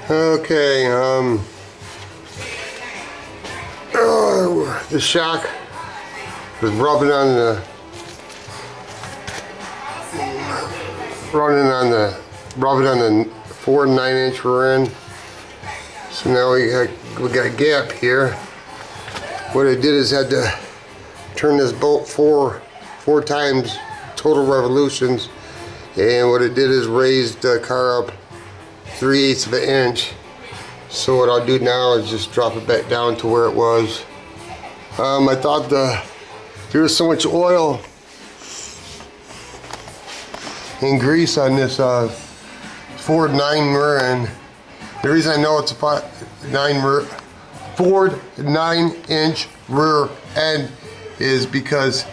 Okay, the shock was rubbing on the rubbing on the 4 9-inch we're in. So now we got a gap here. What I did is had to turn this bolt four times total revolutions, and what it did is raised the car up 3/8 of an inch. So what I'll do now is just drop it back down to where it was. I thought there was so much oil and grease on this Ford 9 Marin. The reason I know it's a Ford 9-inch rear end is because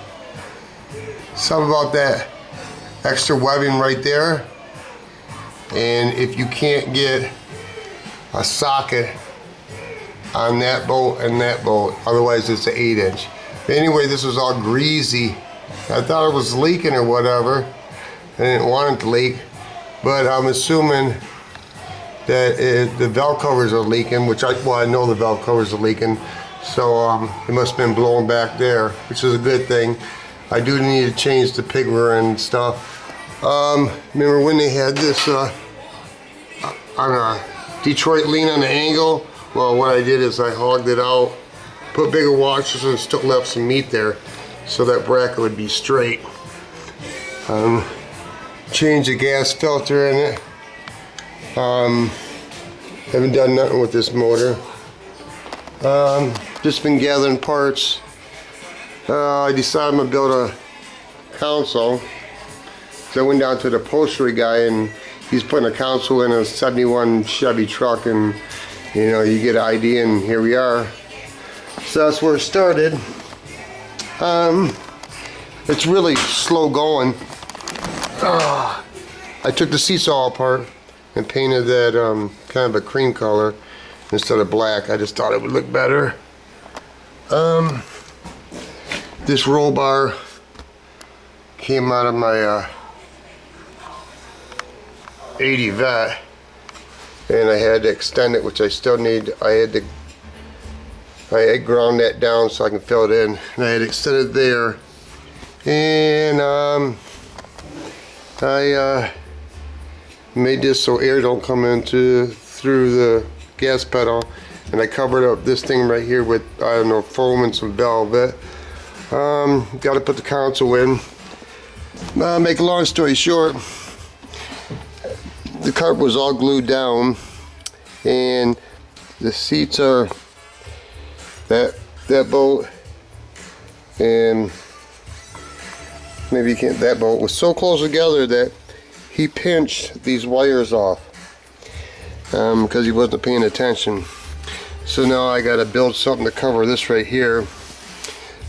something about that extra webbing right there. And if you can't get a socket on that bolt and that bolt, otherwise it's an 8-inch. But anyway, this was all greasy. I thought it was leaking or whatever. I didn't want it to leak, but I'm assuming that the valve covers are leaking, which I know the valve covers are leaking, so it must have been blowing back there, which is a good thing. I do need to change the pig rear and stuff. Remember when they had this on a Detroit lean on the angle? Well, what I did is I hogged it out, put bigger washers, and still left some meat there so that bracket would be straight. Change the gas filter in it. Haven't done nothing with this motor. Just been gathering parts. I decided I'm gonna build a console. So I went down to the upholstery guy, and he's putting a console in a 71 Chevy truck, and you know, you get an idea, and here we are. So that's where it started. It's really slow going. I took the seats all apart and painted that kind of a cream color instead of black. I just thought it would look better. This roll bar came out of my 80 vet, and I had to extend it, which I still need. I had ground that down so I can fill it in, and I had extended there, and I made this so air don't come through the gas pedal, and I covered up this thing right here with, I don't know, foam and some velvet. Got to put the console in. Make a long story short, the carpet was all glued down, and the seats are that bolt, and maybe you can't, that bolt was so close together that he pinched these wires off because he wasn't paying attention. So now I got to build something to cover this right here.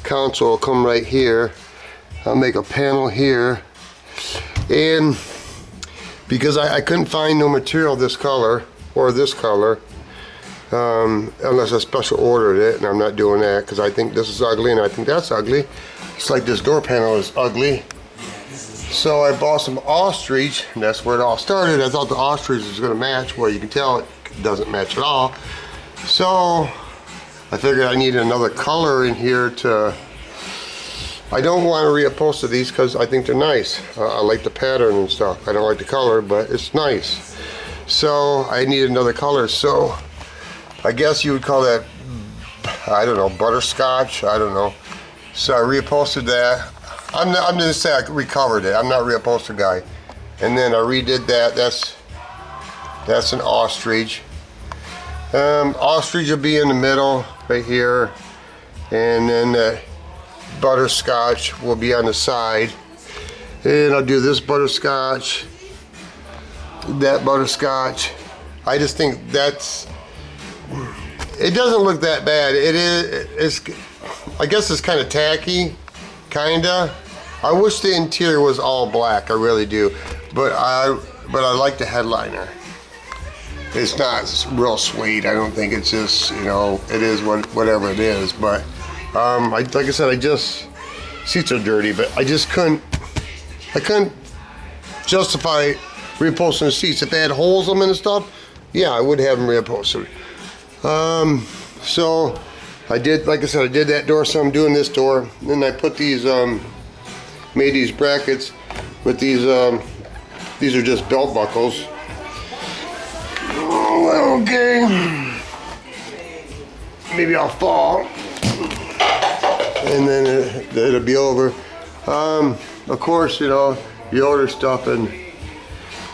Console will come right here. I'll make a panel here, and because I couldn't find no material this color or this color, unless I special ordered it, and I'm not doing that because I think this is ugly and I think that's ugly. It's like this door panel is ugly. So I bought some ostrich, and that's where it all started. I thought the ostrich was going to match. Well, you can tell it doesn't match at all. So I figured I needed another color in here to... I don't want to reupholster these because I think they're nice. I like the pattern and stuff. I don't like the color, but it's nice. So I need another color. So I guess you would call that, I don't know, butterscotch. I don't know. So I reupholstered that. I'm gonna say I recovered it. I'm not a reupholster guy. And then I redid that. That's an ostrich. Ostrich will be in the middle right here, and then the butterscotch will be on the side. And I'll do this butterscotch, that butterscotch. I just think it doesn't look that bad. I guess it's kind of tacky, kinda. I wish the interior was all black, I really do. But I like the headliner. It's not real sweet. I don't think it's just, you know, it is whatever it is. But like I said, seats are dirty, but I couldn't justify reupholstering the seats. If they had holes in them and stuff, Yeah, I would have them reupholstered. So I did, like I said, I did that door, so I'm doing this door. Then I put these, made these brackets with these are just belt buckles. Okay. Maybe I'll fall. And then it'll be over. Of course, you know, you order stuff and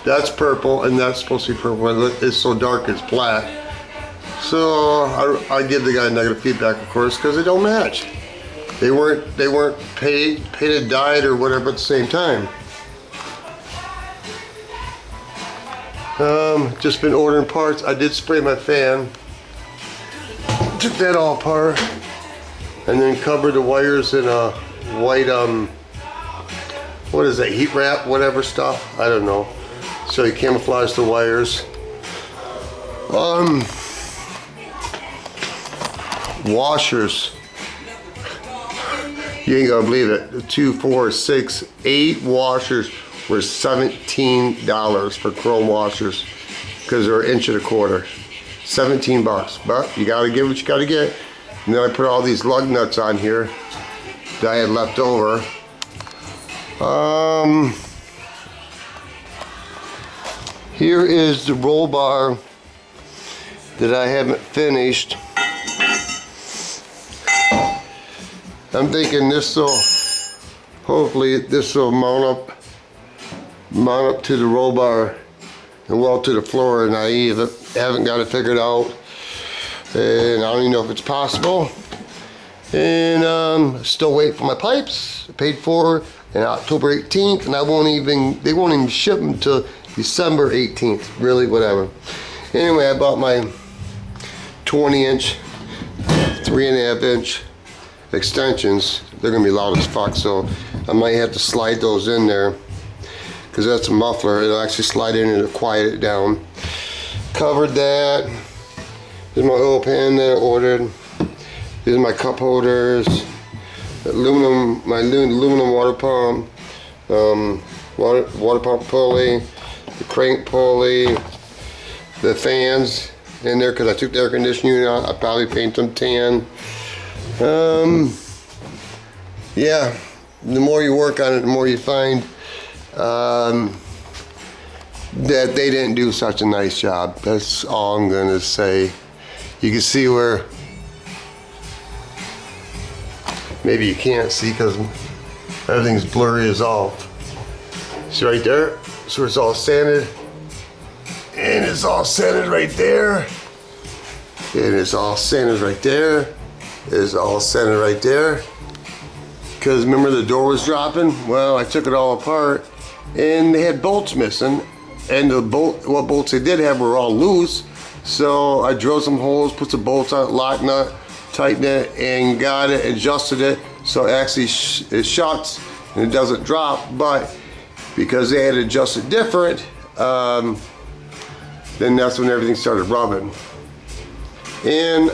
that's purple and that's supposed to be purple. It's so dark it's black. So I give the guy negative feedback, of course, because they don't match. They weren't painted, dyed, or whatever at the same time. Just been ordering parts. I did spray my fan. Took that all apart, and then covered the wires in a white what is that, heat wrap, whatever stuff, I don't know. So you camouflage the wires. Washers. You ain't gonna believe it. 2, 4, 6, 8 washers were $17 for chrome washers because they're 1.25 inches. 17 bucks. But you gotta get what you gotta get. And then I put all these lug nuts on here that I had left over. Here is the roll bar that I haven't finished. I'm thinking this will, hopefully this will mount up to the roll bar and weld to the floor, and I haven't got it figured out, and I don't even know if it's possible. And still waiting for my pipes. Paid for on October 18th, and they won't even ship them until December 18th. Really, whatever. Anyway, I bought my 20-inch, 3.5-inch extensions. They're gonna be loud as fuck, so I might have to slide those in there because that's a muffler. It'll actually slide in and it'll quiet it down. Covered that. Here's my oil pan that I ordered. These are my cup holders. My aluminum water pump. Water pump pulley. The crank pulley. The fans in there because I took the air conditioning unit out. I probably paint them tan. Yeah, the more you work on it, the more you find that they didn't do such a nice job. That's all I'm gonna say. You can see where, maybe you can't see because everything's blurry as all. See right there? So it's all sanded, and it's all sanded right there, and it's all sanded right there. It's all sanded right there. Because remember the door was dropping? Well, I took it all apart and they had bolts missing, and what bolts they did have were all loose. So I drilled some holes, put some bolts on it, lock nut, tightened it, and got it, adjusted it so it actually it shuts and it doesn't drop. But because they had adjusted different, then that's when everything started rubbing. And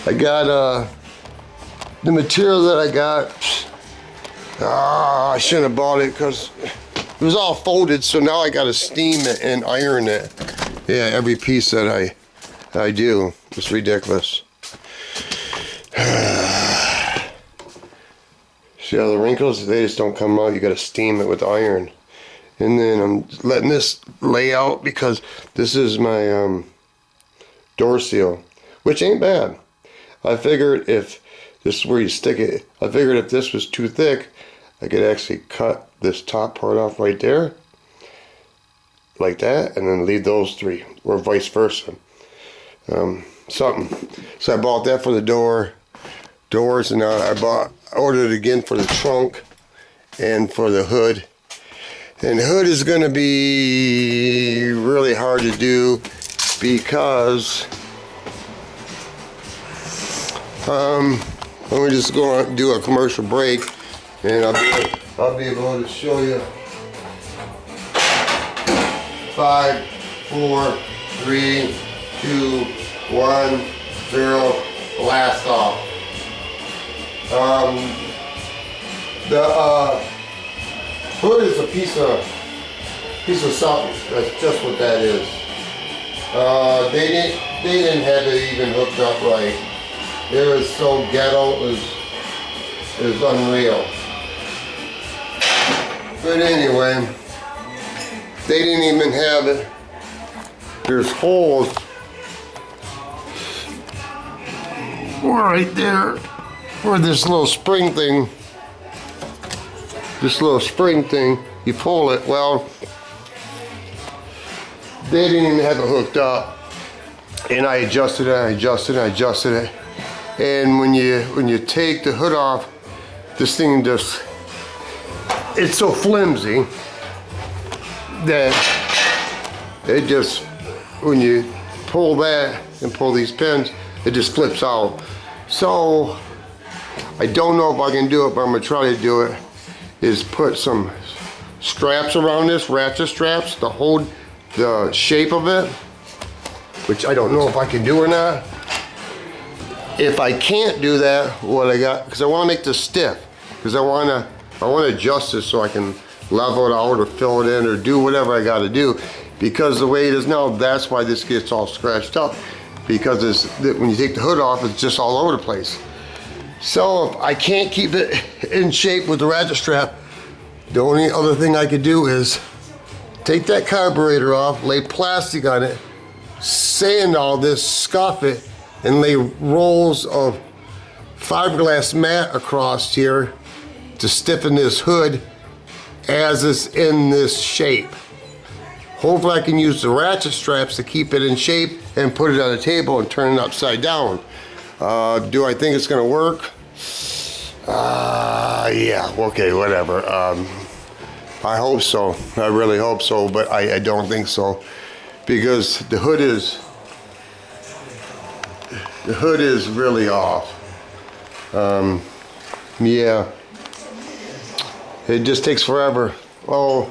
I got the material that I got. I shouldn't have bought it because it was all folded, so now I got to steam it and iron it. Yeah, every piece that I do. It's ridiculous. See how the wrinkles, they just don't come out. You got to steam it with iron. And then I'm letting this lay out because this is my door seal, which ain't bad. I figured if this is where you stick it, I figured if this was too thick, I could actually cut this top part off right there, like that, and then leave those 3, or vice versa. Something. So I bought that for the doors, and I ordered it again for the trunk and for the hood. And the hood is going to be really hard to do because let me just go and do a commercial break, and I'll be able to show you. 5, 4, 3, 2, 1, 0, blast off. The hood is a piece of something. That's just what that is. They didn't have it even hooked up right. It was so ghetto, it was unreal. But anyway, they didn't even have it. There's holes right there where this little spring thing, you pull it. Well, they didn't even have it hooked up. And I adjusted it. And when you take the hood off, this thing just, it's so flimsy that it just, when you pull that and pull these pins, it just flips out. So I don't know if I can do it, but I'm gonna try to do it, is put some straps around this, ratchet straps, to hold the shape of it, which I don't know if I can do or not. If I can't do that, what I got, because I want to make this stiff, because I want to adjust this so I can level it out or fill it in or do whatever I got to do. Because the way it is now, that's why this gets all scratched up, because when you take the hood off, it's just all over the place. So if I can't keep it in shape with the ratchet strap, the only other thing I could do is take that carburetor off, lay plastic on it, sand all this, scuff it, and lay rolls of fiberglass mat across here to stiffen this hood as it's in this shape. Hopefully I can use the ratchet straps to keep it in shape and put it on the table and turn it upside down. Do I think it's gonna work? Yeah, okay, whatever. I hope so, I really hope so, but I don't think so, because the hood is really off. Yeah, it just takes forever. Oh,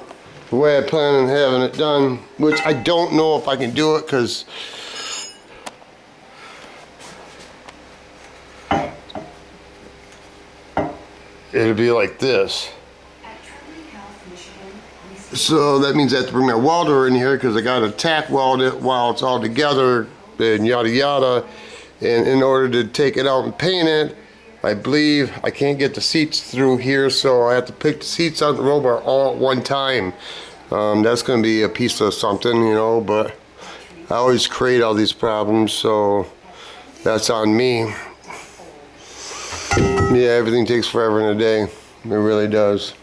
the way I plan on having it done, which I don't know if I can do it, because it'll be like this. So that means I have to bring my welder in here, because I got to tack weld it while it's all together and yada yada. And in order to take it out and paint it, I believe I can't get the seats through here, so I have to pick the seats out the roll bar all at one time. That's going to be a piece of something, you know, but I always create all these problems, so that's on me. Yeah, everything takes forever in a day. It really does.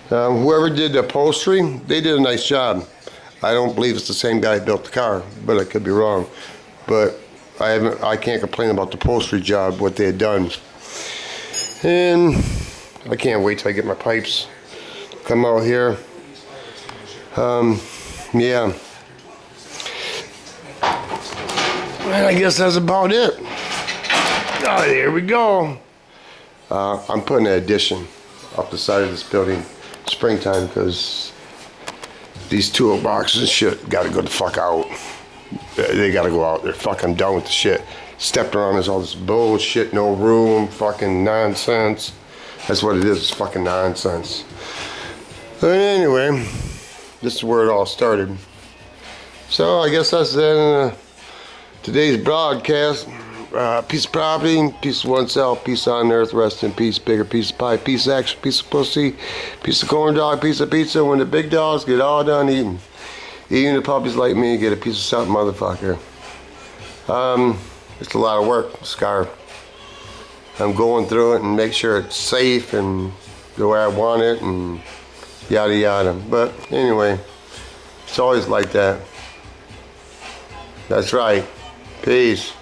Whoever did the upholstery, they did a nice job. I don't believe it's the same guy who built the car, but I could be wrong. But I can't complain about the upholstery job, what they had done. And I can't wait till I get my pipes come out here. Yeah. And I guess that's about it. Oh, there we go. I'm putting an addition up the side of this building springtime, because these toolboxes and shit gotta go the fuck out. They gotta go out. They're fucking done with the shit. Stepped around, there's all this bullshit, no room, fucking nonsense. That's what it is, it's fucking nonsense. But anyway, this is where it all started. So I guess that's the end of today's broadcast. Piece of property, piece of oneself, piece on earth, rest in peace, bigger piece of pie, piece of action, piece of pussy, piece of corn dog, piece of pizza. When the big dogs get all done eating, even the puppies like me get a piece of something, motherfucker. It's a lot of work, Scar. I'm going through it and make sure it's safe and the way I want it and yada yada. But anyway, it's always like that. That's right. Peace.